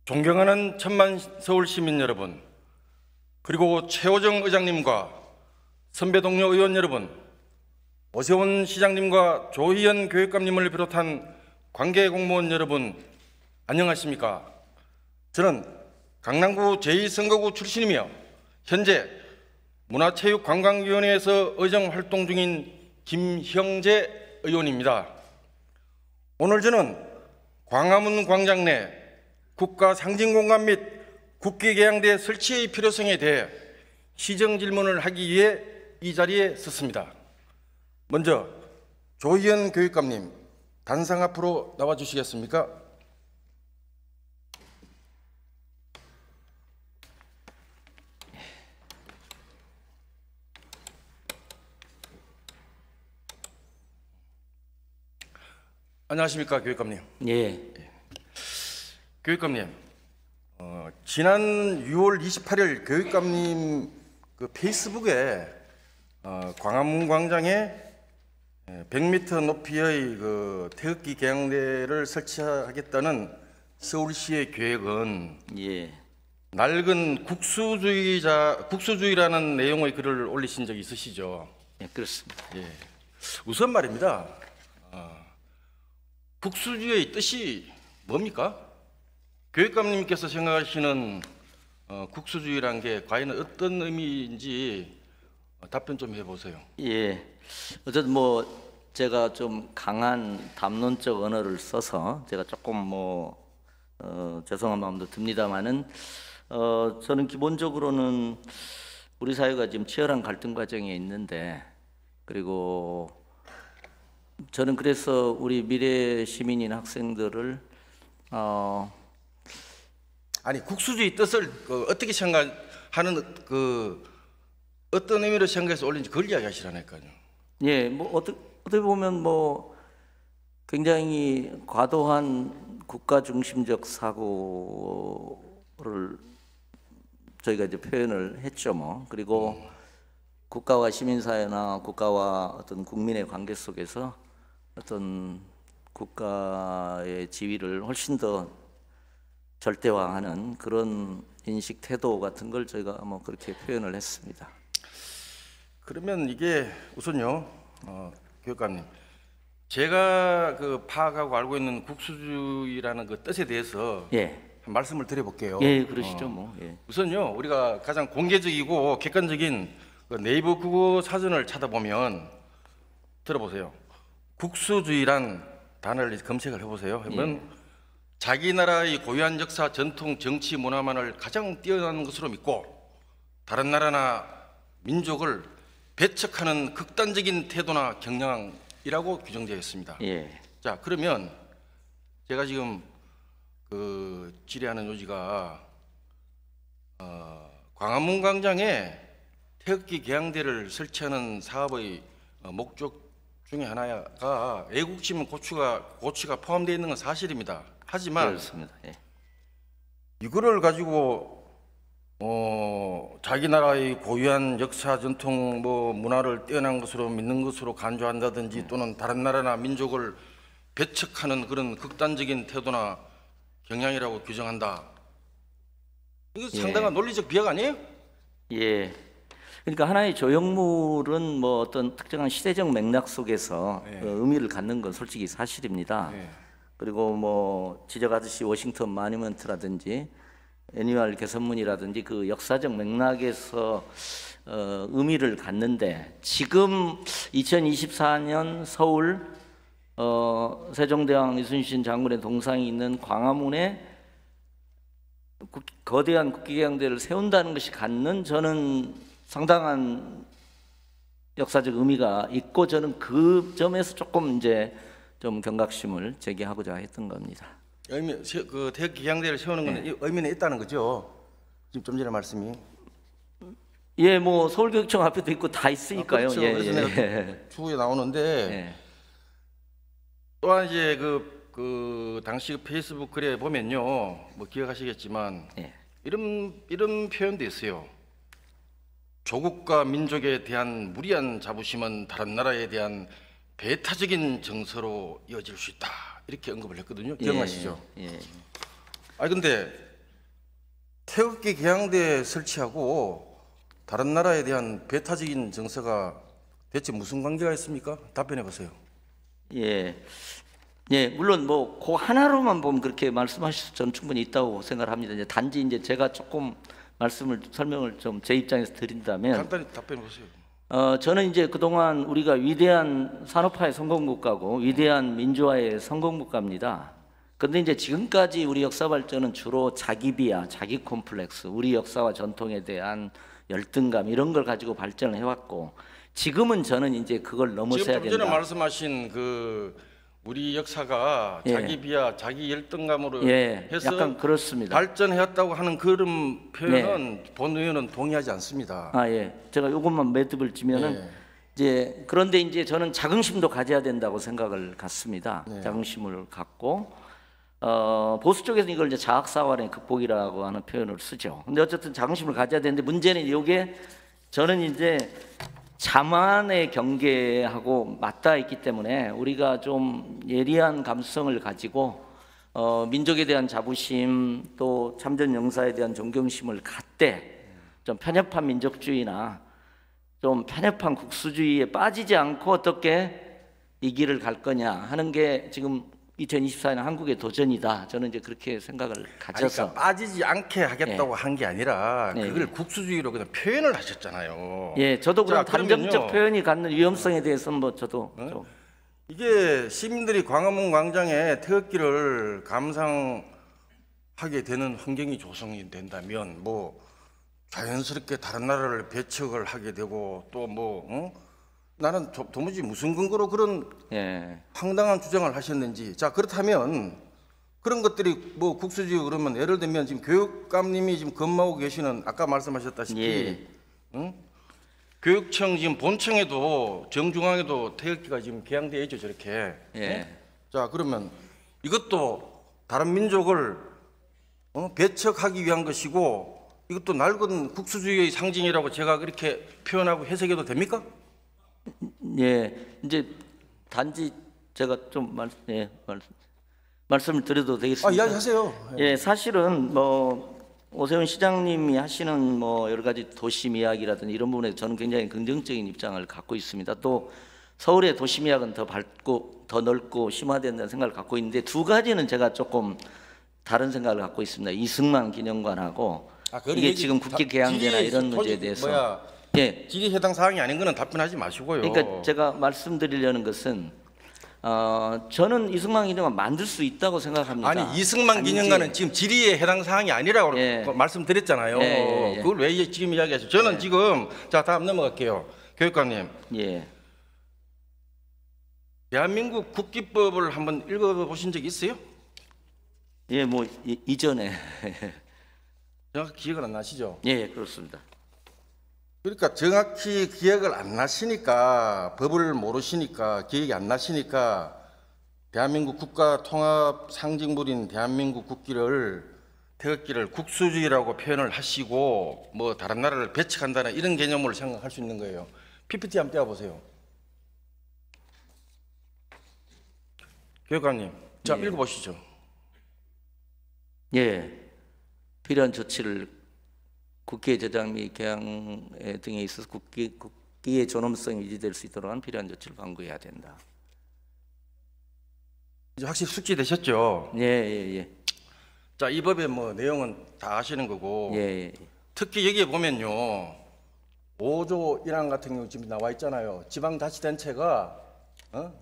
존경하는 천만 서울 시민 여러분, 그리고 최호정 의장님과 선배 동료 의원 여러분, 오세훈 시장님과 조희연 교육감님을 비롯한 관계 공무원 여러분, 안녕하십니까? 저는 강남구 제2선거구 출신이며 현재 문화체육관광위원회에서 의정 활동 중인 김형재 의원입니다. 오늘 저는 광화문 광장 내 국가 상징공간 및 국기개양대 설치의 필요성에 대해 시정 질문을 하기 위해 이 자리에 섰습니다. 먼저 조희연 교육감님, 단상 앞으로 나와 주시겠습니까? 안녕하십니까, 교육감님. 예. 교육감님, 지난 6월 28일 교육감님 그 페이스북에 광화문 광장에 100m 높이의 그 태극기 개양대를 설치하겠다는 서울시의 계획은 예. 낡은 국수주의라는 내용의 글을 올리신 적이 있으시죠? 예, 그렇습니다. 예. 우선 말입니다. 국수주의의 뜻이 뭡니까? 교육감님께서 생각하시는 국수주의란 게 과연 어떤 의미인지 답변 좀 해보세요. 예. 어쨌든 뭐 제가 좀 강한 담론적 언어를 써서 제가 조금 죄송한 마음도 듭니다만은 저는 기본적으로는 우리 사회가 지금 치열한 갈등 과정에 있는데, 그리고 저는 그래서 우리 미래 시민인 학생들을 아니, 국수주의 뜻을 어떻게 생각하는 어떤 의미로 생각해서 올린지 그걸 이야기하시라니까요. 예, 뭐 어떻게 보면 뭐 굉장히 과도한 국가 중심적 사고를 저희가 이제 표현을 했죠, 뭐. 그리고 국가와 시민사회나 국가와 어떤 국민의 관계 속에서 어떤 국가의 지위를 훨씬 더 절대화하는 그런 인식 태도 같은 걸 저희가 뭐 그렇게 표현을 했습니다. 그러면 이게 우선요, 교육감님, 제가 파악하고 알고 있는 국수주의라는 그 뜻에 대해서 예. 한 말씀을 드려볼게요. 예, 그러시죠, 뭐. 예. 우선요, 우리가 가장 공개적이고 객관적인 그 네이버 국어 사전을 찾아보면 들어보세요. 국수주의란 단어를 검색을 해보세요. 하면 자기 나라의 고유한 역사, 전통, 정치, 문화만을 가장 뛰어난 것으로 믿고 다른 나라나 민족을 배척하는 극단적인 태도나 경향이라고 규정되어 있습니다. 예. 자, 그러면 제가 지금 질의하는 요지가 광화문 광장에 태극기 개양대를 설치하는 사업의 목적 중에 하나가 애국심 고취가 포함되어 있는 건 사실입니다. 하지만 그렇습니다. 예. 이거를 가지고 자기 나라의 고유한 역사, 전통, 문화를 뛰어난 것으로 믿는 것으로 간주한다든지 또는 다른 나라나 민족을 배척하는 그런 극단적인 태도나 경향이라고 규정한다. 이거 상당한 논리적 비약 아니에요? 예. 그러니까 하나의 조형물은 뭐 어떤 특정한 시대적 맥락 속에서 의미를 갖는 건 솔직히 사실입니다. 그리고 뭐 지적하듯이 워싱턴 마뉴먼트라든지 애니멀 개선문이라든지 그 역사적 맥락에서 의미를 갖는데, 지금 2024년 서울 세종대왕 이순신 장군의 동상이 있는 광화문에 거대한 국기개양대를 세운다는 것이 갖는 저는 상당한 역사적 의미가 있고, 저는 그 점에서 조금 이제 좀 경각심을 제기하고자 했던 겁니다. 그 태극기 개양대를 세우는 건 의미는 있다는 거죠? 지금 좀 전에 말씀이. 예, 뭐 서울교육청 앞에도 있고 다 있으니까요. 그렇죠. 예, 그래서 내가 추후에 나오는데 또한 이제 그 당시 페이스북 글에 보면요, 뭐 기억하시겠지만 이런 표현도 있어요. 조국과 민족에 대한 무리한 자부심은 다른 나라에 대한 배타적인 정서로 이어질 수 있다, 이렇게 언급을 했거든요. 기억나시죠? 예. 아니 근데 태극기 개양대 설치하고 다른 나라에 대한 배타적인 정서가 대체 무슨 관계가 있습니까? 답변해 보세요. 예, 예, 물론 뭐 그 하나로만 보면 그렇게 말씀하실 수 저는 충분히 있다고 생각을 합니다. 이제 단지 이제 제가 조금 설명을 좀 제 입장에서 드린다면, 간단히 답변해 보세요. 저는 이제 그동안 우리가 위대한 산업화의 성공국가고 위대한 민주화의 성공국가입니다. 근데 이제 지금까지 우리 역사 발전은 주로 자기 비하, 자기 콤플렉스, 우리 역사와 전통에 대한 열등감 이런 걸 가지고 발전을 해왔고, 지금은 저는 이제 그걸 넘어서야 지금 좀 전에 된다. 말씀하신 그 우리 역사가 예. 자기 비하, 자기 열등감으로 예, 해서 약간 그렇습니다. 발전해왔다고 하는 그런 표현은 본 의원은 동의하지 않습니다. 아, 예. 제가 이것만 매듭을 지면은 예. 이제 그런데 이제 저는 자긍심도 가져야 된다고 생각을 갖습니다. 네. 자긍심을 갖고 보수 쪽에서는 이걸 이제 자학사관의 극복이라고 하는 표현을 쓰죠. 근데 어쨌든 자긍심을 가져야 되는데 문제는 이게 저는 이제 자만의 경계하고 맞닿아 있기 때문에 우리가 좀 예리한 감수성을 가지고 민족에 대한 자부심 또 참전 용사에 대한 존경심을 갖되 좀 편협한 민족주의나 좀 편협한 국수주의에 빠지지 않고 어떻게 이 길을 갈 거냐 하는 게 지금 2024년 한국의 도전이다. 저는 이제 그렇게 생각을 가져서 그러니까 빠지지 않게 하겠다고 한 게 아니라 네. 그걸 국수주의로 그냥 표현을 하셨잖아요. 예, 저도 그런 자, 단정적 그러면요. 표현이 갖는 위험성에 대해서는 뭐 저도 좀 이게 시민들이 광화문 광장에 태극기를 감상하게 되는 환경이 조성이 된다면 뭐 자연스럽게 다른 나라를 배척을 하게 되고 또 뭐 나는 도무지 무슨 근거로 그런 예. 황당한 주장을 하셨는지. 자, 그렇다면 그런 것들이 뭐 국수주의 그러면 예를 들면 지금 교육감님이 지금 근무하고 계시는 아까 말씀하셨다시피 예. 교육청 지금 본청에도 정중앙에도 태극기가 지금 개양되어 있죠, 저렇게. 예. 자, 그러면 이것도 다른 민족을 배척하기 위한 것이고 이것도 낡은 국수주의의 상징이라고 제가 그렇게 표현하고 해석해도 됩니까? 예, 이제 단지 제가 좀 말씀을 드려도 되겠습니까? 이야기하세요. 예, 사실은 뭐 오세훈 시장님이 하시는 뭐 여러 가지 도심 이야기라든지 이런 부분에 저는 굉장히 긍정적인 입장을 갖고 있습니다. 또 서울의 도심 이야기는 더 밝고 더 넓고 심화된다는 생각을 갖고 있는데 두 가지는 제가 조금 다른 생각을 갖고 있습니다. 이승만 기념관하고 이게 지금 국회 개항제나 이런 문제에 대해서 예. 질의 해당 사항이 아닌 거는 답변하지 마시고요. 그러니까 제가 말씀드리려는 것은 저는 이승만 기념관 만들 수 있다고 생각합니다. 아니 이승만 기념관은 지금 질의에 해당 사항이 아니라고 예. 말씀드렸잖아요. 예. 그걸 왜 지금 이야기하세요? 저는 지금 자 다음 넘어갈게요. 교육감님. 예. 대한민국 국기법을 한번 읽어보신 적 있어요? 예, 뭐 이전에 정확히 기억은 안 나시죠? 예, 그렇습니다. 그러니까 정확히 기억을 안 나시니까 법을 모르시니까 기억이 안 나시니까 대한민국 국가 통합 상징물인 대한민국 국기를 태극기를 국수주의라고 표현을 하시고 뭐 다른 나라를 배척한다는 이런 개념으로 생각할 수 있는 거예요. PPT 한번 떼어보세요. 교육감님, 자 예. 읽어보시죠. 예, 필요한 조치를 국기의 저장 및 개항 등에 있어서 국기의 존엄성이 유지될 수 있도록 한 필요한 조치를 강구해야 된다. 이제 확실히 숙지되셨죠? 예, 예, 예. 자, 이 법의 뭐 내용은 다 아시는 거고 예, 예. 특히 여기에 보면요 5조 1항 같은 경우 지금 나와 있잖아요. 지방자치단체가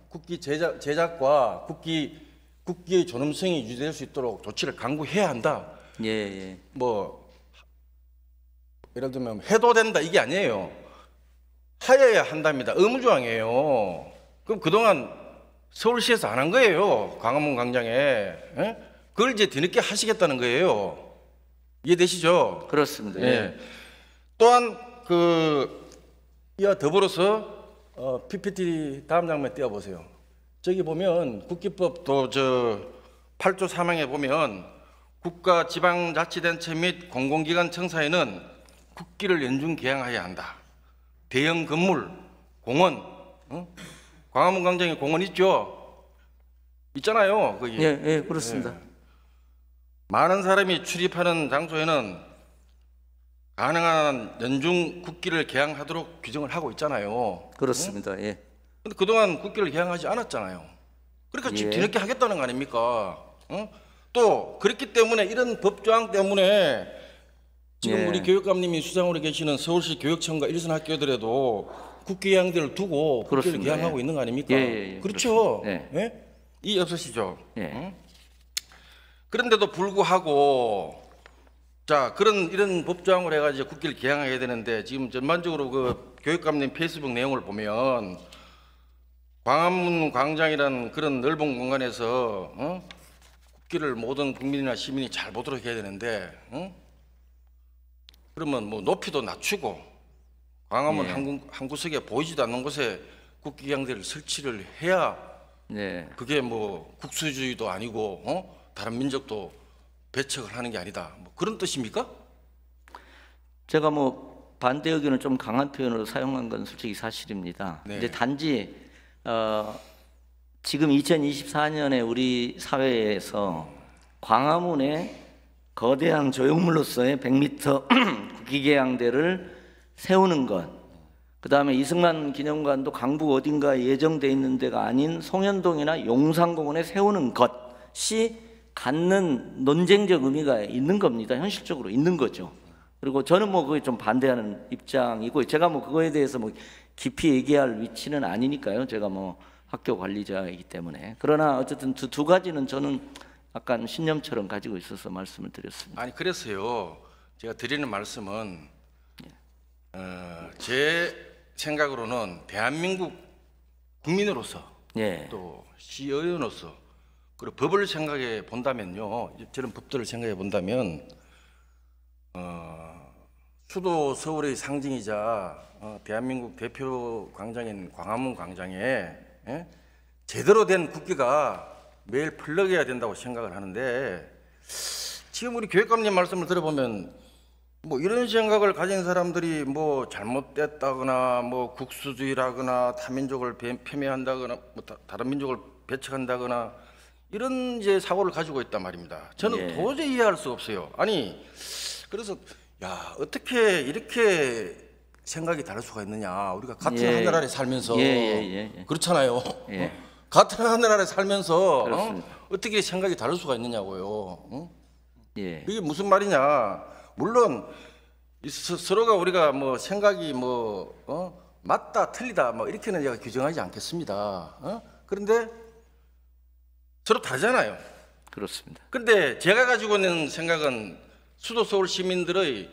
국기 제작과 국기의 존엄성이 유지될 수 있도록 조치를 강구해야 한다. 예, 예. 뭐 예를 들면 해도 된다 이게 아니에요. 하여야 한답니다. 의무조항이에요. 그럼 그동안 서울시에서 안 한 거예요. 광화문 광장에. 그걸 이제 뒤늦게 하시겠다는 거예요. 이해되시죠? 그렇습니다. 예. 또한 이와 더불어서 PPT 다음 장면 띄워보세요. 저기 보면 국기법 저 8조 3항에 보면 국가 지방자치단체 및 공공기관 청사에는 국기를 연중 개양해야 한다. 대형 건물, 공원, 광화문 광장에 공원 있죠? 있잖아요. 거기. 예, 예, 그렇습니다. 많은 사람이 출입하는 장소에는 가능한 연중 국기를 개항하도록 규정을 하고 있잖아요. 그렇습니다. 예. 근데 그동안 국기를 개항하지 않았잖아요. 그러니까 지금 예. 뒤늦게 하겠다는 거 아닙니까? 또 그렇기 때문에 이런 법조항 때문에 지금 예. 우리 교육감님이 수장으로 계시는 서울시 교육청과 일선 학교들에도 국기 개항들을 두고 국기를 그렇습니다. 개항하고 예. 있는 거 아닙니까? 예. 그렇죠. 그렇습니다. 예? 이해 없으시죠? 예. 그런데도 불구하고 자 이런 법조항을 해가지고 국기를 개항해야 되는데 지금 전반적으로 그 교육감님 페이스북 내용을 보면 광화문 광장이라는 그런 넓은 공간에서 국기를 모든 국민이나 시민이 잘 보도록 해야 되는데 그러면 뭐 높이도 낮추고 광화문 예. 한 구석에 보이지도 않는 곳에 국기 개항대를 설치를 해야 네. 그게 뭐 국수주의도 아니고 다른 민족도 배척을 하는 게 아니다. 뭐 그런 뜻입니까? 제가 뭐 반대 의견을 좀 강한 표현으로 사용한 건 솔직히 사실입니다. 네. 이제 단지 지금 2024년에 우리 사회에서 광화문에 거대한 조형물로서의 100m 국기개항대를 세우는 것, 그 다음에 이승만 기념관도 강북 어딘가에 예정돼 있는 데가 아닌 송현동이나 용산공원에 세우는 것이 갖는 논쟁적 의미가 있는 겁니다. 현실적으로 있는 거죠. 그리고 저는 뭐 그게 좀 반대하는 입장이고, 제가 뭐 그거에 대해서 뭐 깊이 얘기할 위치는 아니니까요. 제가 뭐 학교 관리자이기 때문에. 그러나 어쨌든 두 가지는 저는 약간 신념처럼 가지고 있어서 말씀을 드렸습니다. 아니 그래서요. 제가 드리는 말씀은 제 생각으로는 대한민국 국민으로서 예. 또 시의원으로서 그리고 법을 생각해 본다면요. 저런 법들을 생각해 본다면 수도 서울의 상징이자 대한민국 대표 광장인 광화문 광장에 제대로 된 국기가 매일 펄럭여야 된다고 생각을 하는데 지금 우리 교육감님 말씀을 들어보면 뭐 이런 생각을 가진 사람들이 뭐 잘못됐다거나 뭐 국수주의라거나 타민족을 폄훼한다거나 뭐 다른 민족을 배척한다거나 이런 이제 사고를 가지고 있단 말입니다. 저는 예. 도저히 이해할 수 없어요. 아니 그래서 야 어떻게 이렇게 생각이 다를 수가 있느냐. 우리가 같은 예. 하늘 아래 살면서 예. 그렇잖아요. 예. 같은 하늘 아래 살면서 그렇습니다. 어떻게 생각이 다를 수가 있느냐고요. 예. 이게 무슨 말이냐. 물론 서로가 우리가 뭐 생각이 뭐 맞다 틀리다 뭐 이렇게는 제가 규정하지 않겠습니다. 그런데 서로 다르잖아요. 그렇습니다. 그런데 제가 가지고 있는 생각은 수도 서울 시민들의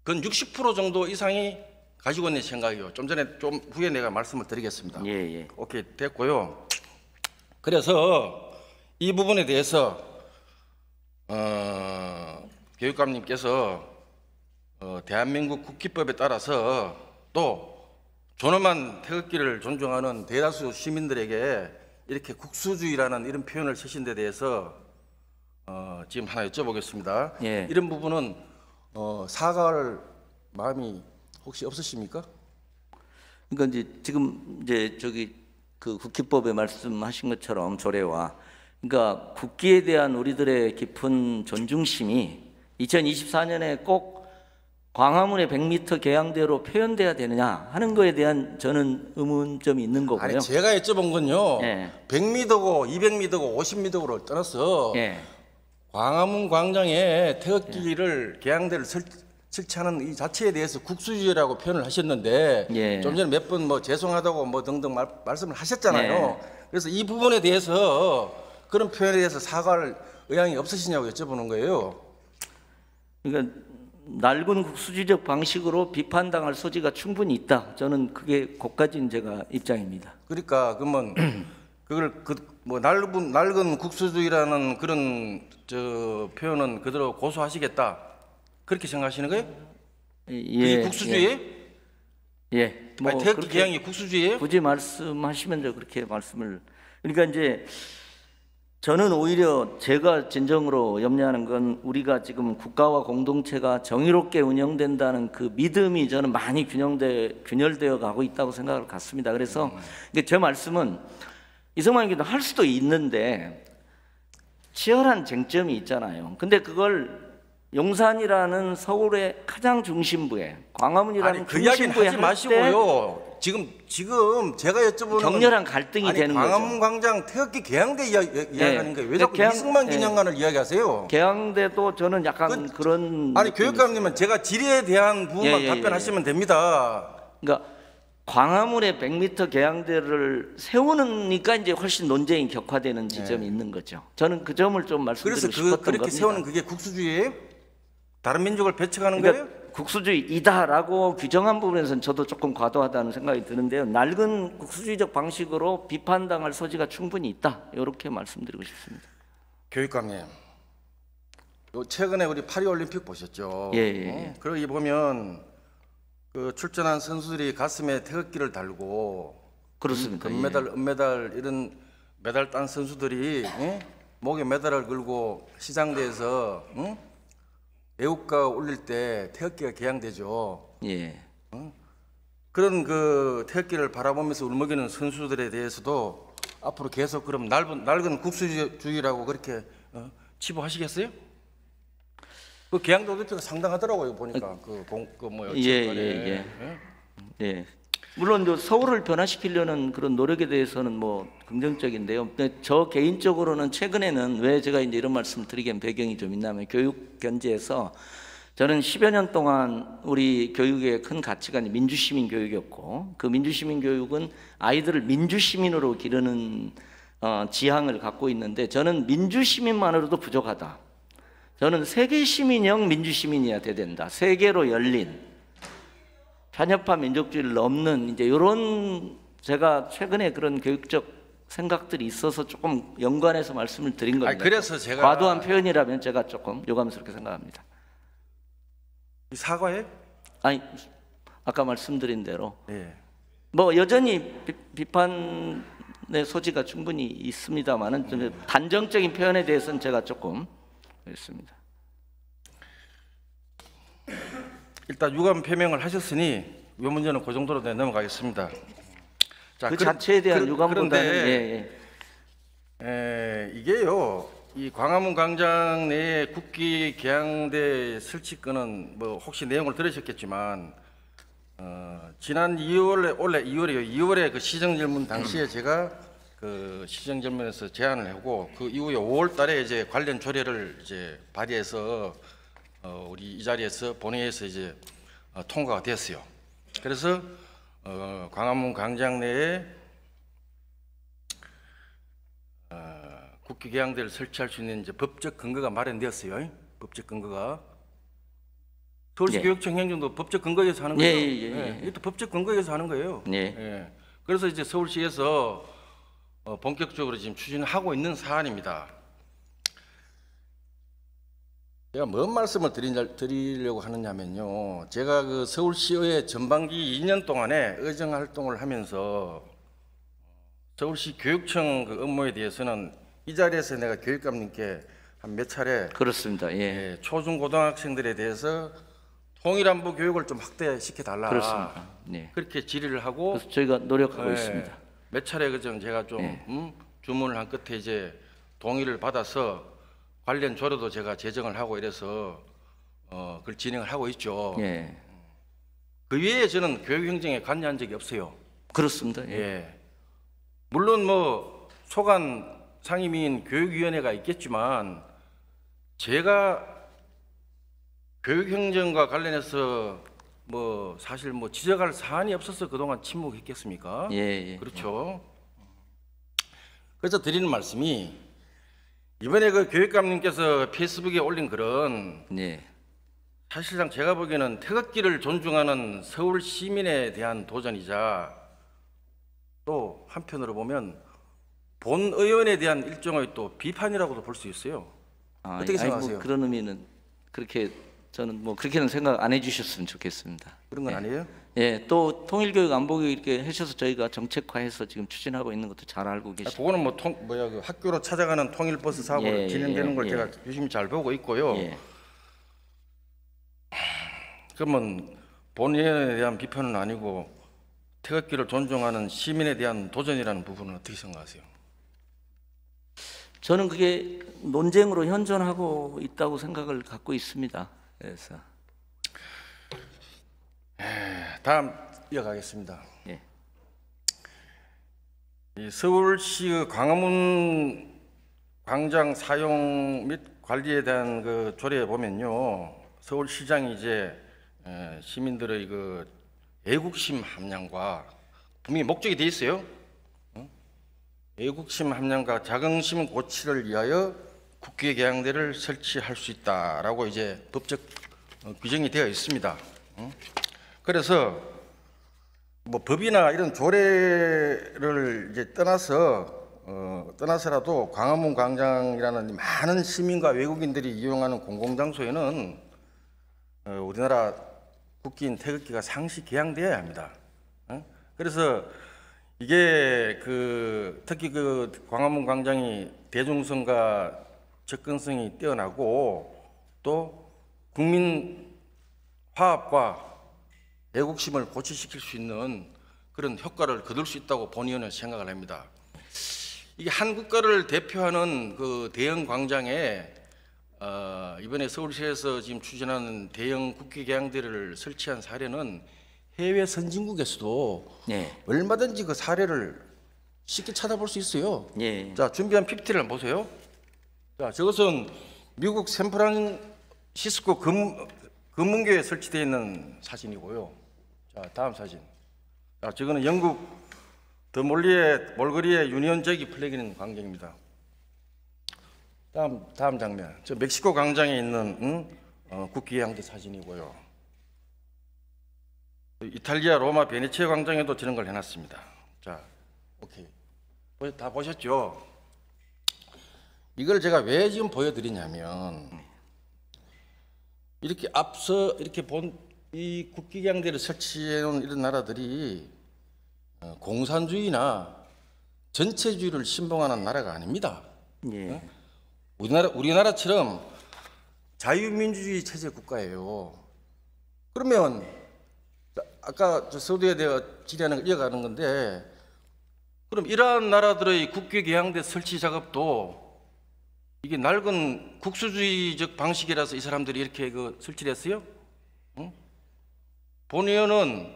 근 60% 정도 이상이 가지고 있는 생각이요. 좀 전에 좀 후에 내가 말씀을 드리겠습니다. 예. 오케이 됐고요. 그래서 이 부분에 대해서 교육감님께서 대한민국 국기법에 따라서 또 존엄한 태극기를 존중하는 대다수 시민들에게 이렇게 국수주의라는 이런 표현을 쓰신 데 대해서 지금 하나 여쭤보겠습니다. 예. 이런 부분은 사과할 마음이 혹시 없으십니까? 그러니까 이제 지금 이제 저기 그 국기법에 말씀하신 것처럼 조례와 그러니까 국기에 대한 우리들의 깊은 존중심이 2024년에 꼭 광화문의 100m 개항대로 표현돼야 되느냐 하는 거에 대한 저는 의문점이 있는 거고요. 아니 제가 여쭤본 건요. 예. 100m고 200m고 50m를 떠나서 예. 광화문 광장에 태극기를 개항대를 설치하는 이 자체에 대해서 국수주의라고 표현을 하셨는데 예. 좀 전에 몇 번 뭐 죄송하다고 뭐 등등 말씀을 하셨잖아요. 예. 그래서 이 부분에 대해서 그런 표현에 대해서 사과할 의향이 없으시냐고 여쭤보는 거예요. 그러니까 낡은 국수주의적 방식으로 비판당할 소지가 충분히 있다. 저는 그게 고까지는 제가 입장입니다. 그러니까 그러면 그걸 뭐 낡은 국수주의라는 그런 저 표현은 그대로 고수하시겠다 그렇게 생각하시는 거예요? 그게 국수주의예요? 예. 아니, 태극기 개항이 국수주의예요? 굳이 말씀하시면 저 그렇게 말씀을 그러니까 이제 저는 오히려 제가 진정으로 염려하는 건 우리가 지금 국가와 공동체가 정의롭게 운영된다는 그 믿음이 저는 많이 균열되어 가고 있다고 생각을 갖습니다. 그래서 제 말씀은 이승만 기도 할 수도 있는데 치열한 쟁점이 있잖아요. 근데 그걸 용산이라는 서울의 가장 중심부에, 광화문이라는 아니 그 이야기는 중심부에 하지 할 마시고요. 지금 제가 여쭤보는 격렬한 갈등이 아니, 되는 광화문 거죠. 광장 태극기 개항대 이야기하는 거예요. 왜 자꾸 개항- 이승만 예. 기념관을 이야기하세요? 개항대도 저는 약간 그런 아니 느낌이 교육감님은 제가 질의에 대한 부분만 예, 예, 답변하시면 됩니다. 그러니까 광화문에 100m 개항대를 세우니까 이제 훨씬 논쟁이 격화되는 지점이 있는 거죠. 저는 그 점을 좀 말씀드리고 그래서 싶었던 그렇게 겁니다. 세우는 그게 국수주의예요? 다른 민족을 배척하는 그러니까 거예요? 국수주의이다라고 규정한 부분에서는 저도 조금 과도하다는 생각이 드는데요. 낡은 국수주의적 방식으로 비판당할 소지가 충분히 있다. 이렇게 말씀드리고 싶습니다. 교육감님, 요 최근에 우리 파리 올림픽 보셨죠? 예, 예. 거기 보면 그 출전한 선수들이 가슴에 태극기를 달고 그렇습니다. 금메달, 은메달 이런 메달 딴 선수들이 목에 메달을 걸고 시상대에서 애국가 올릴 때 태극기가 개항되죠. 예. 그런 그 태극기를 바라보면서 울먹이는 선수들에 대해서도 앞으로 계속 그럼 낡은 국수주의라고 그렇게 치부하시겠어요? 그 개항도 대표가 상당하더라고요 보니까 예. 물론 저 서울을 변화시키려는 그런 노력에 대해서는 뭐 긍정적인데요. 근데 저 개인적으로는 최근에는 왜 제가 이제 이런 말씀을 드리게 된 배경이 좀 있냐면 교육 견지에서 저는 10여 년 동안 우리 교육의 큰 가치가 민주시민 교육이었고, 그 민주시민 교육은 아이들을 민주시민으로 기르는 지향을 갖고 있는데, 저는 민주시민만으로도 부족하다. 저는 세계 시민형 민주시민이어야 된다. 세계로 열린 편협한 민족주의를 넘는 이제 이런 제가 최근에 그런 교육적 생각들이 있어서 조금 연관해서 말씀을 드린 겁니다. 아니, 그래서 제가 과도한 표현이라면 제가 조금 유감스럽게 생각합니다. 사과해? 아니 아까 말씀드린 대로 예. 뭐 여전히 비판의 소지가 충분히 있습니다만은 단정적인 표현에 대해서는 제가 조금 있습니다. 일단 유감 표명을 하셨으니 이 문제는 그 정도로 넘어가겠습니다. 자, 그 자체에 대한 유감보다는 그런데 이게요, 이 광화문 광장 내에 국기 개항대 설치권은 뭐 혹시 내용을 들으셨겠지만 지난 2월에 올해 2월에 그 시정질문 당시에 제가 그 시정질문에서 제안을 하고 그 이후에 5월달에 이제 관련 조례를 이제 발의해서 우리 이 자리에서 본회의에서 이제 통과가 됐어요. 그래서 광화문 광장 내에 국기 개항대를 설치할 수 있는 이제 법적 근거가 마련되었어요. 법적 근거가 서울시 예. 교육청 행정도 법적 근거에서 하는 거예요. 이것도 법적 근거에서 하는 거예요. 예. 그래서 이제 서울시에서 본격적으로 지금 추진하고 있는 사안입니다. 제가 뭔 말씀을 드리려고 하느냐면요, 제가 그 서울시의회 전반기 2년 동안에 의정 활동을 하면서 서울시 교육청 그 업무에 대해서는 이 자리에서 내가 교육감님께 한 몇 차례 그렇습니다. 초중 고등학생들에 대해서 통일안보 교육을 좀 확대시켜 달라. 그렇습니다. 그렇게 질의를 하고 그래서 저희가 노력하고 있습니다. 몇 차례 그정 제가 좀 주문을 한 끝에 이제 동의를 받아서 관련 조례도 제가 제정을 하고 이래서 그걸 진행을 하고 있죠. 그 외에 저는 교육행정에 관여한 적이 없어요. 그렇습니다. 물론 뭐 소관 상임위인 교육위원회가 있겠지만 제가 교육행정과 관련해서 뭐 사실 뭐 지적할 사안이 없어서 그동안 침묵했겠습니까? 그렇죠. 그래서 드리는 말씀이 이번에 그 교육감님께서 페이스북에 올린 글은 사실상 제가 보기에는 태극기를 존중하는 서울 시민에 대한 도전이자 또 한편으로 보면 본 의원에 대한 일종의 또 비판이라고도 볼 수 있어요. 어떻게 생각하세요? 뭐 그런 의미는 그렇게 저는 뭐 그렇게는 생각 안 해주셨으면 좋겠습니다. 그런 건 아니에요? 또 통일교육 안보교육 이렇게 하셔서 저희가 정책화해서 지금 추진하고 있는 것도 잘 알고 계시죠. 그거는 뭐 그 학교로 찾아가는 통일버스 사고를 진행되는 걸 제가 유심히 잘 보고 있고요. 그러면 본인에 대한 비판은 아니고 태극기를 존중하는 시민에 대한 도전이라는 부분은 어떻게 생각하세요? 저는 그게 논쟁으로 현존하고 있다고 생각을 갖고 있습니다. 그래서 다음 이어가겠습니다. 예. 이 서울시 광화문 광장 사용 및 관리에 대한 그 조례에 보면요, 서울시장이 이제 시민들의 그 애국심 함량과 분명히 목적이 돼 있어요. 애국심 함량과 자긍심 고취를 위하여 국회 개항대를 설치할 수 있다라고 이제 법적 규정이 되어 있습니다. 그래서 뭐 법이나 이런 조례를 이제 떠나서라도 광화문 광장이라는 많은 시민과 외국인들이 이용하는 공공장소에는 우리나라 국기인 태극기가 상시 개양되어야 합니다. 그래서 이게 특히 광화문 광장이 대중성과 접근성이 뛰어나고 또 국민 화합과 애국심을 고취시킬 수 있는 그런 효과를 거둘 수 있다고 본의원은 생각을 합니다. 이게 한 국가를 대표하는 그 대형 광장에 이번에 서울시에서 지금 추진하는 대형 국회 개항대를 설치한 사례는 해외 선진국에서도 네. 얼마든지 그 사례를 쉽게 찾아볼 수 있어요. 예. 자, 준비한 PPT를 보세요. 자, 저것은 미국 샌프란시스코 금문교에 설치되어 있는 사진이고요. 자, 다음 사진. 자, 저거는 영국 더 몰거리의 유니온 잭이 플래그인 광장입니다. 다음 장면. 저 멕시코 광장에 있는 국기 개항대 사진이고요. 이탈리아 로마 베네치아 광장에도 저런 걸 해놨습니다. 자, 오케이. 다 보셨죠? 이걸 제가 왜 지금 보여드리냐면, 이렇게 앞서 이렇게 본 이 국기 개항대를 설치해놓은 이런 나라들이 공산주의나 전체주의를 신봉하는 나라가 아닙니다. 예. 우리나라처럼 자유민주주의 체제 국가예요. 그러면 아까 서두에 대해 질의하는 걸 이어가는 건데, 그럼 이러한 나라들의 국회 개항대 설치 작업도 이게 낡은 국수주의적 방식이라서 이 사람들이 이렇게 설치를 했어요? 응? 본의원은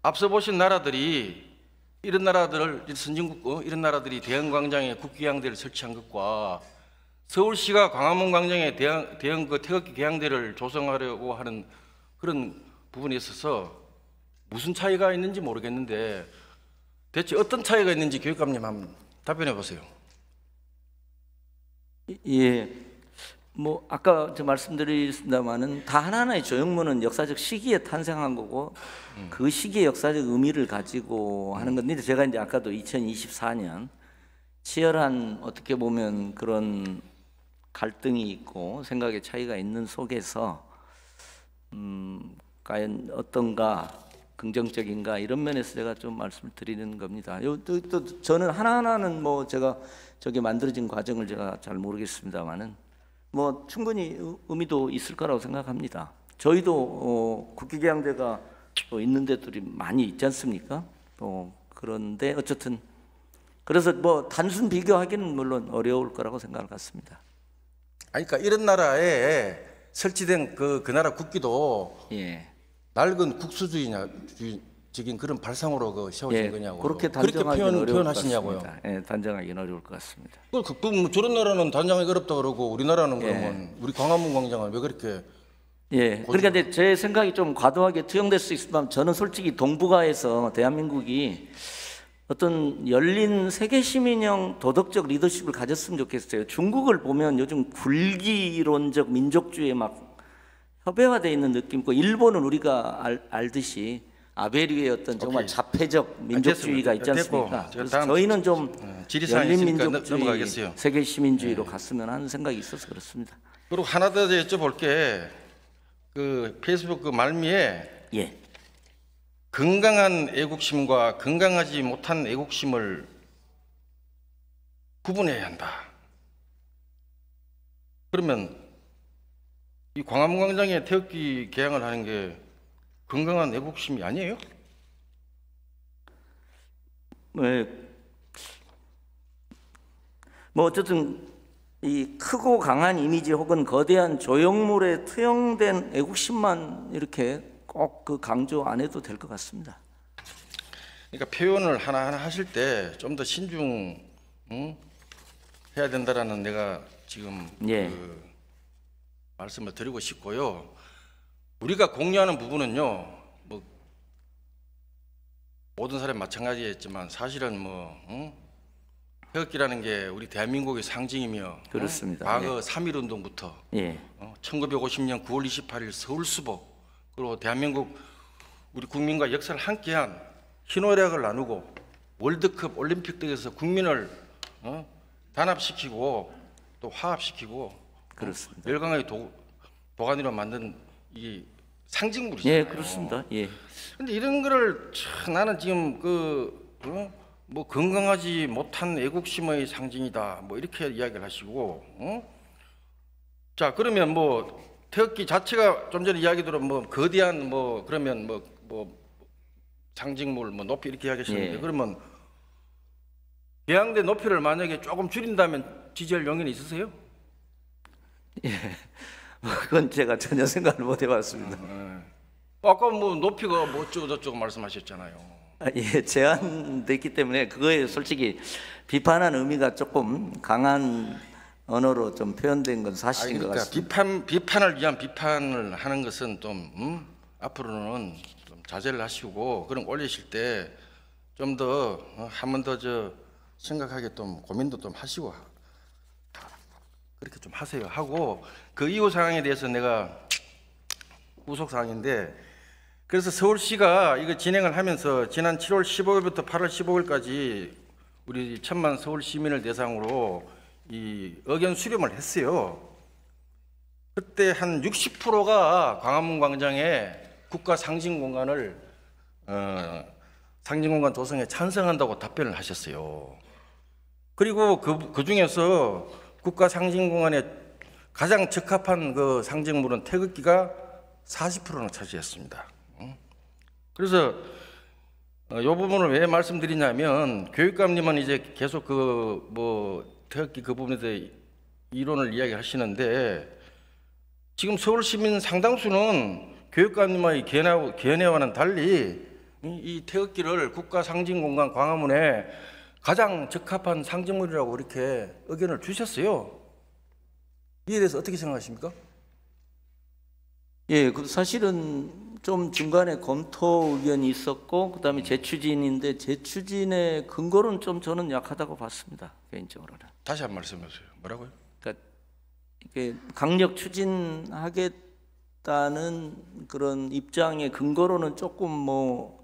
앞서 보신 나라들이 이런 나라들을 선진국 이런 나라들이 대형 광장에 국회 개항대를 설치한 것과 서울시가 광화문 광장에 대형 그 태극기 개항대를 조성하려고 하는 그런 부분에 있어서 무슨 차이가 있는지 모르겠는데 대체 어떤 차이가 있는지 교육감님 한번 답변해 보세요. 예. 뭐 아까 저 말씀드렸습니다마는 다 하나하나의 조형물은 역사적 시기에 탄생한 거고 그 시기의 역사적 의미를 가지고 하는 건데, 제가 이제 아까도 2024년 치열한 어떻게 보면 그런 갈등이 있고 생각의 차이가 있는 속에서 과연 어떤가, 긍정적인가, 이런 면에서 제가 좀 말씀을 드리는 겁니다. 또 저는 하나하나는 뭐 제가 저게 만들어진 과정을 제가 잘 모르겠습니다만은 뭐 충분히 의미도 있을 거라고 생각합니다. 저희도 국회 개항대가 또 있는 데들이 많이 있지 않습니까? 그런데 어쨌든 그래서 뭐 단순 비교하기는 물론 어려울 거라고 생각을 갖습니다. 아니, 그러니까 이런 나라에 설치된 그 나라 국기도 예. 낡은 국수주의적인 그런 발상으로 세워진 예, 거냐고. 그렇게 단정하기는 어려울 것 표현하시냐고요. 같습니다. 예, 단정하기는 어려울 것 같습니다. 뭐 저런 나라는 단정하기 어렵다 그러고 우리나라는 예. 그러면 우리 광화문 광장은 왜 그렇게? 예, 그러니까 이제 제 생각이 좀 과도하게 투영될 수 있지만 저는 솔직히 동북아에서 대한민국이 어떤 열린 세계 시민형 도덕적 리더십을 가졌으면 좋겠어요. 중국을 보면 요즘 굴기론적 민족주의에 막 협의화되어 있는 느낌 있고, 일본은 우리가 알듯이 아베리의 어떤 정말 자폐적 민족주의가 있지 않습니까? 그래서 저희는 좀 열린 민족주의, 넘어가겠어요. 세계 시민주의로 갔으면 하는 생각이 있어서 그렇습니다. 그리고 하나 더 여쭤볼게. 그 페이스북 그 말미에 예. 건강한 애국심과 건강하지 못한 애국심을 구분해야 한다. 그러면 이 광화문 광장에 태극기 개항을 하는 게 건강한 애국심이 아니에요? 네. 뭐 어쨌든 이 크고 강한 이미지 혹은 거대한 조형물에 투영된 애국심만 이렇게 꼭 그 강조 안 해도 될 것 같습니다. 그러니까 표현을 하나하나 하실 때 좀 더 신중 해야 된다라는 내가 지금 예. 그 말씀을 드리고 싶고요. 우리가 공유하는 부분은요, 뭐 모든 사람이 마찬가지였지만 사실은 태극기라는 게 우리 대한민국의 상징이며 그렇습니다. 과거 3.1 운동부터 예. 1950년 9월 28일 서울수복, 그리고 대한민국 우리 국민과 역사를 함께한 희노애락을 나누고 월드컵 올림픽 등에서 국민을 단합시키고 또 화합시키고 그렇습니다. 열강의 도가니로 만든 이 상징물이잖아요. 예, 그렇습니다. 예. 근데 이런 거를 나는 지금 뭐 건강하지 못한 애국심의 상징이다 뭐 이렇게 이야기를 하시고 자, 그러면 뭐 태극기 자체가 좀 전에 이야기대로 뭐 거대한 뭐 그러면 뭐 상징물 뭐 높이 이렇게 이야기하셨는데 예. 그러면 개항대 높이를 만약에 조금 줄인다면 지지할 용의는 있으세요? 그건 제가 전혀 생각을 못 해봤습니다. 아까 뭐 높이가 뭐 어쩌고 저쩌고 말씀하셨잖아요. 예, 제한됐기 때문에 그거에 솔직히 비판하는 의미가 조금 강한 언어로 좀 표현된 건 사실인 것 그러니까 같습니다. 비판을 위한 비판을 하는 것은 좀 앞으로는 좀 자제를 하시고 그런 거 올리실 때 좀 더 한 번 더 생각하게 좀 고민도 좀 하시고 그렇게 좀 하세요 하고 그 이후 상황에 대해서 내가 후속 사항인데 그래서 서울시가 이거 진행을 하면서 지난 7월 15일부터 8월 15일까지 우리 1,000만 서울 시민을 대상으로 이 의견 수렴을 했어요. 그때 한 60%가 광화문 광장에 국가 상징 공간을 상징 공간 조성에 찬성한다고 답변을 하셨어요. 그리고 그 중에서 국가 상징 공간에 가장 적합한 그 상징물은 태극기가 40%나 차지했습니다. 그래서 이 부분을 왜 말씀드리냐면 교육감님은 이제 계속 태극기 그 부분에 대해 이론을 이야기하시는데 지금 서울 시민 상당수는 교육감님의 견해와는 달리 이 태극기를 국가 상징 공간 광화문에 가장 적합한 상징물이라고 이렇게 의견을 주셨어요. 이에 대해서 어떻게 생각하십니까? 예, 그 사실은 좀 중간에 검토 의견이 있었고 그다음에 재추진인데 재추진의 근거는 좀 저는 약하다고 봤습니다. 개인적으로는. 다시 한 번 말씀해 주세요. 뭐라고요? 그러니까 이게 강력 추진하겠다는 그런 입장의 근거로는 조금 뭐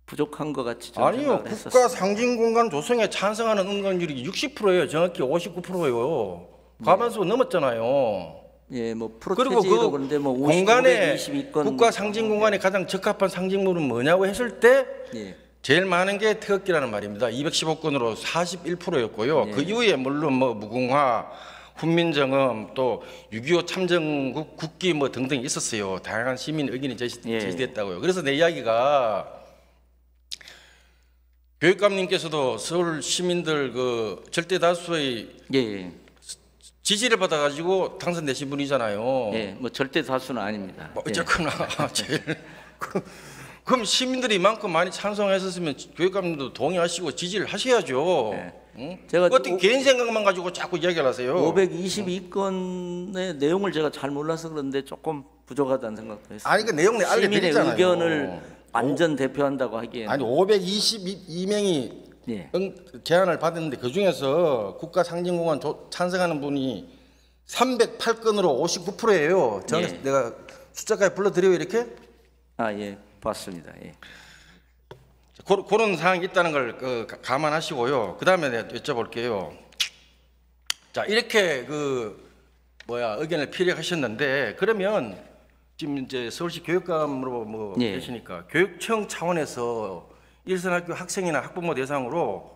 부족한 것 같이 좀 아니요. 생각을 국가 했었습니다. 상징 공간 조성에 찬성하는 응답률이 60%예요. 정확히 59%예요. 과반수 넘었잖아요. 예, 뭐 그리고 프로테지로 그 그런데 뭐 공간에 522건 국가 상징 공간에 가장 적합한 상징물은 뭐냐고 했을 때 예. 제일 많은 게 태극기라는 말입니다. 215건으로 41%였고요. 예. 그 이후에 물론 뭐 무궁화, 훈민정음, 또 6.25 참전국 국기 뭐 등등 있었어요. 다양한 시민 의견이 예. 제시됐다고요. 그래서 내 이야기가 교육감님께서도 서울 시민들 그 절대 다수의 예. 지지를 받아가지고 당선되신 분이잖아요. 예, 뭐 절대 다수는 아닙니다. 뭐 예. 어쨌거나 제일 그럼 시민들이 이만큼 많이 찬성했었으면 교육감님도 동의하시고 지지를 하셔야죠. 네. 응? 제가 어떻게 개인 생각만 가지고 자꾸 이야기를 하세요? 522건의 내용을 제가 잘 몰라서 그런데 조금 부족하다는 생각도 했어요. 아니 그 내용 시민의 알려드리잖아요. 의견을 완전 대표한다고 하기에는 아니 522명이 예. 제안을 받았는데 그 중에서 국가 상징공간 찬성하는 분이 308건으로 59%예요. 저는 예. 내가 숫자까지 불러드려요 이렇게? 아, 예, 봤습니다. 예. 그런 사항이 있다는 걸 감안하시고요. 그 다음에 내가 여쭤볼게요. 자, 이렇게 의견을 피력하셨는데 그러면 지금 이제 서울시 교육감으로 뭐 예. 계시니까 교육청 차원에서 일선학교 학생이나 학부모 대상으로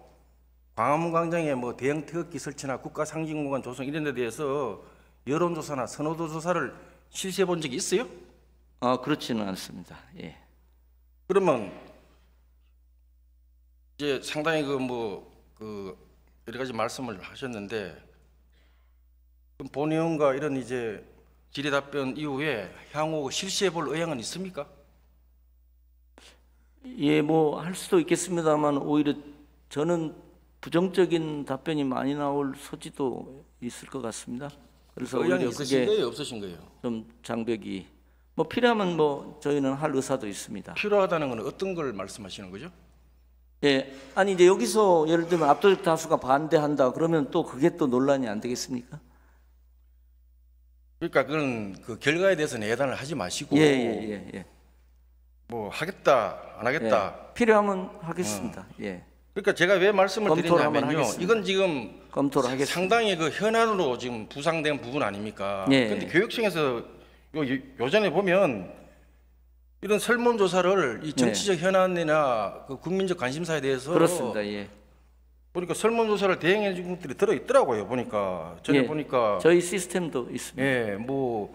광화문 광장에 뭐 대형 태극기 설치나 국가 상징공간 조성 이런 데 대해서 여론조사나 선호도 조사를 실시해 본 적이 있어요? 아, 그렇지는 않습니다. 예. 그러면 이제 상당히 여러 가지 말씀을 하셨는데 그럼 본 의원과 이런 이제 질의 답변 이후에 향후 실시해 볼 의향은 있습니까? 예, 뭐 할 수도 있겠습니다만 오히려 저는 부정적인 답변이 많이 나올 소지도 있을 것 같습니다. 그래서 의향이 오히려 있으신 그게 거예요, 없으신 거예요? 좀 장벽이 뭐 필요하면 뭐 저희는 할 의사도 있습니다. 필요하다는 건 어떤 걸 말씀하시는 거죠? 예, 아니 이제 여기서 예를 들면 압도적 다수가 반대한다 그러면 또 그게 또 논란이 안 되겠습니까? 그러니까 그건 그 결과에 대해서 내단을 하지 마시고 예. 뭐 하겠다 안 하겠다. 예. 필요하면 하겠습니다. 예, 그러니까 제가 왜 말씀을 검토를 한번 드리냐면요. 하겠습니다. 이건 지금 검토를 하겠습니다. 상당히 그 현안으로 지금 부상된 부분 아닙니까? 예. 그런데 교육청에서 요전에 보면 이런 설문조사를 이 정치적 현안이나 그 국민적 관심사에 대해서 그렇습니다. 예. 보니까 설문조사를 대행해 준 것들이 들어 있더라고요. 보니까 전에 예. 보니까 저희 시스템도 있습니다. 예, 뭐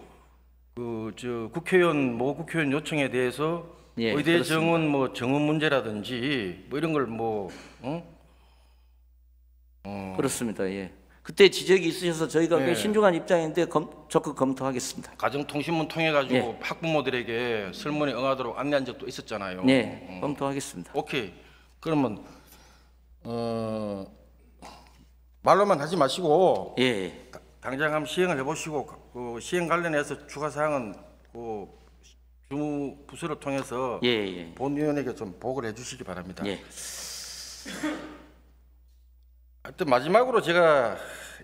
그 저 국회의원 모 국회의원 요청에 대해서 예, 의대 그렇습니다. 정원 뭐 정원 문제라든지 뭐 이런 걸 뭐 그렇습니다. 예. 그때 지적이 있으셔서 저희가 예. 꽤 신중한 입장인데 적극 검토하겠습니다. 가정통신문 통해 가지고 예. 학부모들에게 설문에 응하도록 안내한 적도 있었잖아요. 네, 검토하겠습니다. 오케이. 그러면 말로만 하지 마시고 예, 당장 한번 시행을 해보시고 그 시행 관련해서 추가 사항은 그 주무 부서를 통해서 예. 본위원에게 좀 보고를 해주시기 바랍니다. 예. 하여튼 마지막으로 제가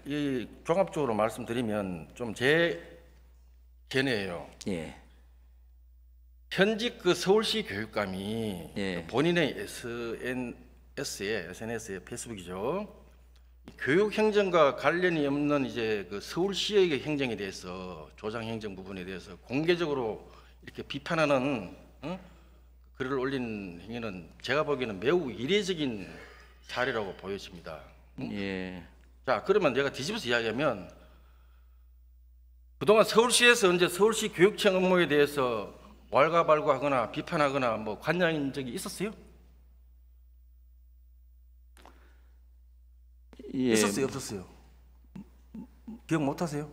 이 종합적으로 말씀드리면 좀 제 견해예요. 예. 현직 그 서울시 교육감이 예. 본인의 SNS에 페이스북이죠. 교육 행정과 관련이 없는 이제 그 서울시의 행정에 대해서 조장 행정 부분에 대해서 공개적으로 이렇게 비판하는 글을 올린 행위는 제가 보기에는 매우 이례적인 사례라고 보여집니다. 예. 자, 그러면 내가 뒤집어서 이야기하면 그동안 서울시에서 언제 서울시 교육청 업무에 대해서 왈가왈부하거나 비판하거나 뭐 관여한 적이 있었어요? 예. 있었어요, 없었어요? 기억 못 하세요?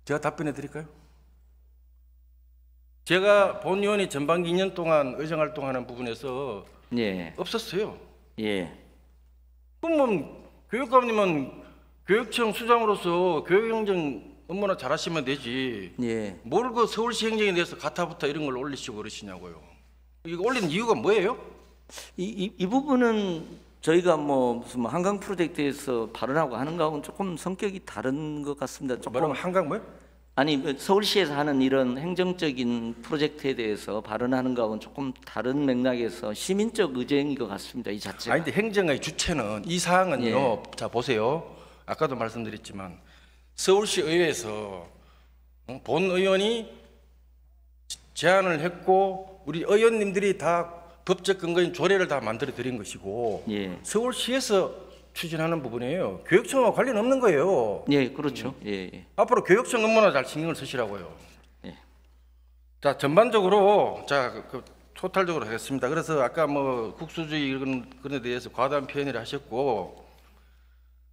제가 답변해 드릴까요? 제가 본 의원이 전반기 2년 동안 의정 활동하는 부분에서 예. 없었어요. 예. 그럼 교육감님은 교육청 수장으로서 교육행정 업무나 잘하시면 되지. 예. 뭘 그 서울시 행정에 대해서 가타부타 이런 걸 올리시고 그러시냐고요. 이거 올린 이유가 뭐예요? 이 부분은 저희가 뭐 무슨 뭐 한강 프로젝트에서 발언하고 하는 거하고는 조금 성격이 다른 것 같습니다. 조금 뭐라고 한강 뭐요? 아니 서울시에서 하는 이런 행정적인 프로젝트에 대해서 발언하는 거하고는 조금 다른 맥락에서 시민적 의제인 것 같습니다. 이 자체가. 아니 근데 행정의 주체는 이 사항은요. 예. 자 보세요. 아까도 말씀드렸지만 서울시 의회에서 본 의원이 제안을 했고 우리 의원님들이 다 법적 근거인 조례를 다 만들어 드린 것이고 예. 서울시에서 추진하는 부분이에요. 교육청과 관련 없는 거예요. 예, 그렇죠. 예. 앞으로 교육청 업무나 잘 신경을 쓰시라고요. 예. 자 전반적으로 그 토탈적으로 하겠습니다. 그래서 아까 뭐 국수주의 그런 데 대해서 과도한 표현을 하셨고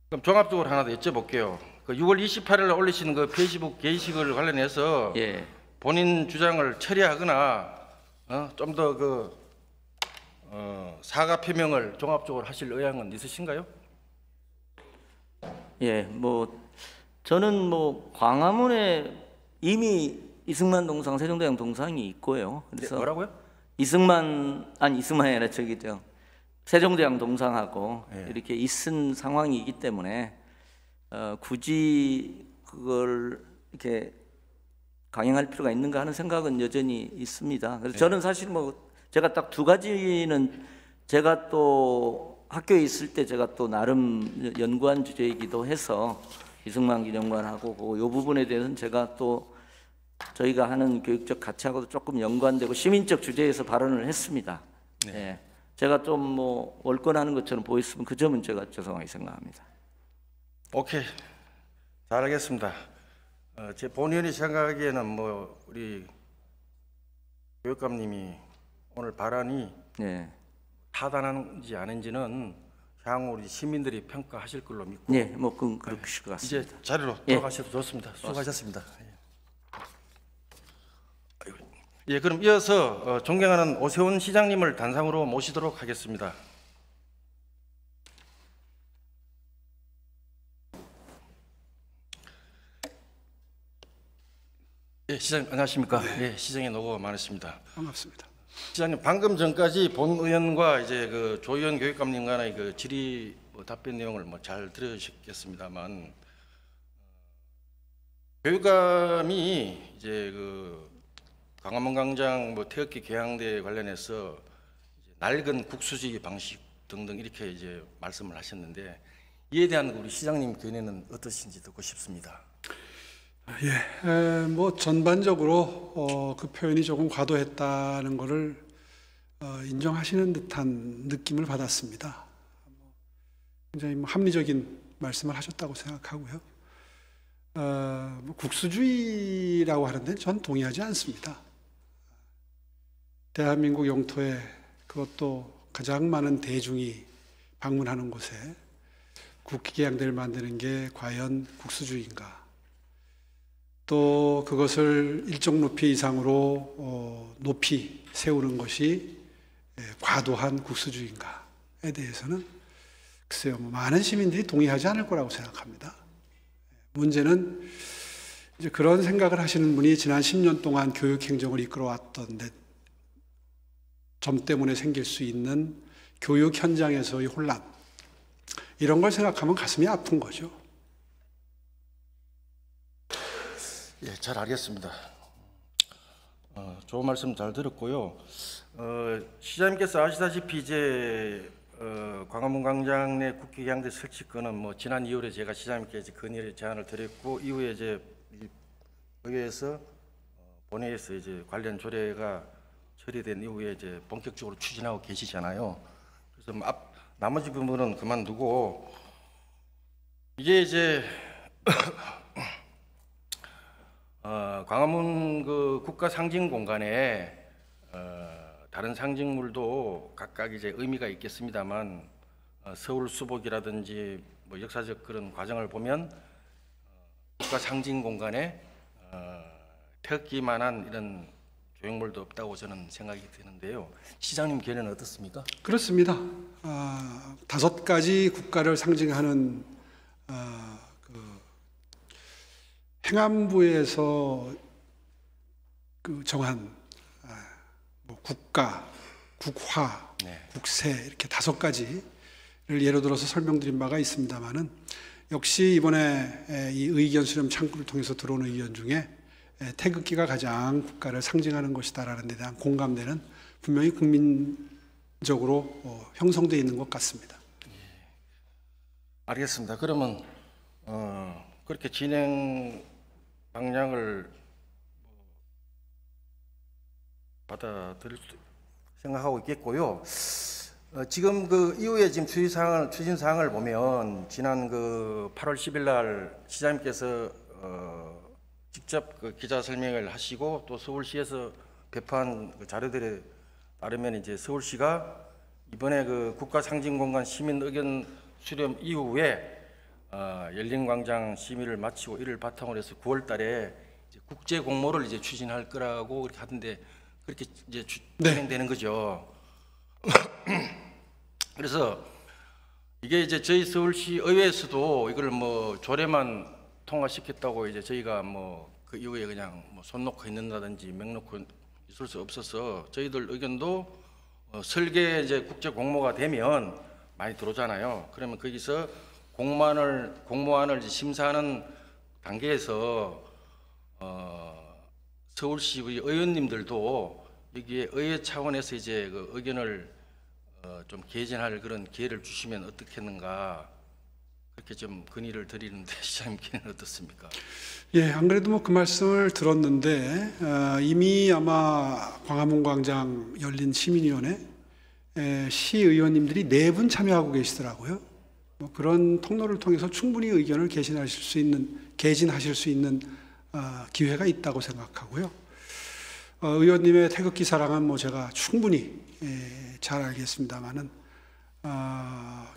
그럼 종합적으로 하나 더 여쭤볼게요. 그 6월 28일 올리신 그 페이스북 게시글 관련해서 예. 본인 주장을 처리하거나 좀 더 그 사과 표명을 종합적으로 하실 의향은 있으신가요? 예, 뭐 저는 뭐 광화문에 이미 이승만 동상, 세종대왕 동상이 있고요. 그래서 뭐라고요? 이승만이 아니라 저기 세종대왕 동상하고 예. 이렇게 있은 상황이기 때문에 굳이 그걸 이렇게 강행할 필요가 있는가 하는 생각은 여전히 있습니다. 그래서 저는 사실 뭐 제가 딱 두 가지는 제가 또 학교에 있을 때 제가 또 나름 연구한 주제이기도 해서 이승만 기념관하고 그 부분에 대해서는 제가 또 저희가 하는 교육적 가치하고도 조금 연관되고 시민적 주제에서 발언을 했습니다. 네. 예. 제가 좀 뭐 월권하는 것처럼 보였으면 그 점은 제가 죄송하게 생각합니다. 오케이, 잘 알겠습니다. 제 본의원이 생각하기에는 뭐 우리 교육감님이 오늘 발언이 예. 타당한지 아닌지는 향후 우리 시민들이 평가하실 걸로 믿고 네, 뭐 그러실 것 같습니다. 이제 자리로 예. 돌아가셔도 좋습니다. 수고하셨습니다. 예, 그럼 이어서 존경하는 오세훈 시장님을 단상으로 모시도록 하겠습니다. 예, 시장님 안녕하십니까? 예, 시장의 노고가 많으십니다. 반갑습니다. 시장님 방금 전까지 본 의원과 이제 그 조의원 교육감님 간의 그 질의 답변 내용을 잘 들으셨겠습니다만 교육감이 이제 그 광화문 광장 태극기 개항대 관련해서 이제 낡은 국수주의 방식 등등 이렇게 이제 말씀을 하셨는데 이에 대한 우리 시장님 견해는 어떠신지 듣고 싶습니다. 예, 뭐 전반적으로 그 표현이 조금 과도했다는 것을 인정하시는 듯한 느낌을 받았습니다. 굉장히 합리적인 말씀을 하셨다고 생각하고요. 국수주의라고 하는데 전 동의하지 않습니다. 대한민국 영토에 그것도 가장 많은 대중이 방문하는 곳에 국기개항대를 만드는 게 과연 국수주의인가? 또 그것을 일정 높이 이상으로 높이 세우는 것이 과도한 국수주의인가에 대해서는 글쎄요, 많은 시민들이 동의하지 않을 거라고 생각합니다. 문제는 이제 그런 생각을 하시는 분이 지난 10년 동안 교육 행정을 이끌어왔던 점 때문에 생길 수 있는 교육 현장에서의 혼란, 이런 걸 생각하면 가슴이 아픈 거죠. 예, 잘 알겠습니다. 좋은 말씀 잘 들었고요. 시장님께서 아시다시피 이제 광화문 광장 내 국기개항대 설치권은 지난 2월에 제가 시장님께 건의를 제안을 드렸고 이후에 이제 의회에서 본회의에서 이제 관련 조례가 처리된 이후에 이제 본격적으로 추진하고 계시잖아요. 그래서 나머지 부분은 그만두고 이게 이제 광화문 그 국가 상징 공간에 다른 상징물도 각각 이제 의미가 있겠습니다만 서울 수복이라든지 역사적 그런 과정을 보면 국가 상징 공간에 태극기만한 이런 조형물도 없다고 저는 생각이 드는데요. 시장님 견해는 어떻습니까? 그렇습니다. 5가지 국가를 상징하는 그 행안부에서 그 정한 국가, 국화, 네. 국세 이렇게 5가지를 예로 들어서 설명드린 바가 있습니다만은 역시 이번에 이 의견 수렴 창구를 통해서 들어오는 의견 중에 태극기가 가장 국가를 상징하는 것이다라는 데 대한 공감대는 분명히 국민적으로 형성되어 있는 것 같습니다. 알겠습니다. 그러면 그렇게 진행 방향을 받아들일 수 생각하고 있겠고요. 지금 그 이후에 지금 추진 사항을 보면 지난 그 8월 10일 날 시장님께서 직접 그 기자 설명을 하시고 또 서울시에서 배포한 그 자료들에 따르면 이제 서울시가 이번에 그 국가 상징 공간 시민 의견 수렴 이후에 열린광장 심의를 마치고 이를 바탕으로 해서 9월 달에 이제 국제 공모를 이제 추진할 거라고 그렇게 하던데 그렇게 이제 진행되는 거죠. 그래서 이게 이제 저희 서울시 의회에서도 이걸 조례만 통과시켰다고 이제 저희가 그 이후에 그냥 손 놓고 있는다든지 맹 놓고 있을 수 없어서 저희들 의견도 설계 이제 국제 공모가 되면 많이 들어오잖아요. 그러면 거기서 공모안을 이제 심사하는 단계에서 서울시 의원님들도 여기에 의회 차원에서 이제 그 의견을 좀 개진할 그런 기회를 주시면 어떻겠는가 그렇게 좀 건의를 드리는데 시장님 견해는 어떻습니까? 예, 안 그래도 그 말씀을 들었는데 이미 아마 광화문 광장 열린 시민위원회 시의원님들이 4분 참여하고 계시더라고요. 그런 통로를 통해서 충분히 의견을 개진하실 수 있는 기회가 있다고 생각하고요. 의원님의 태극기 사랑은 제가 충분히 잘 알겠습니다만은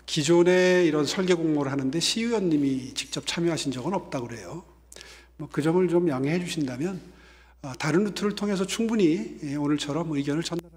기존에 이런 설계 공모를 하는데 시의원님이 직접 참여하신 적은 없다고 그래요. 그 점을 좀 양해해 주신다면 다른 루트를 통해서 충분히 오늘처럼 의견을 전달.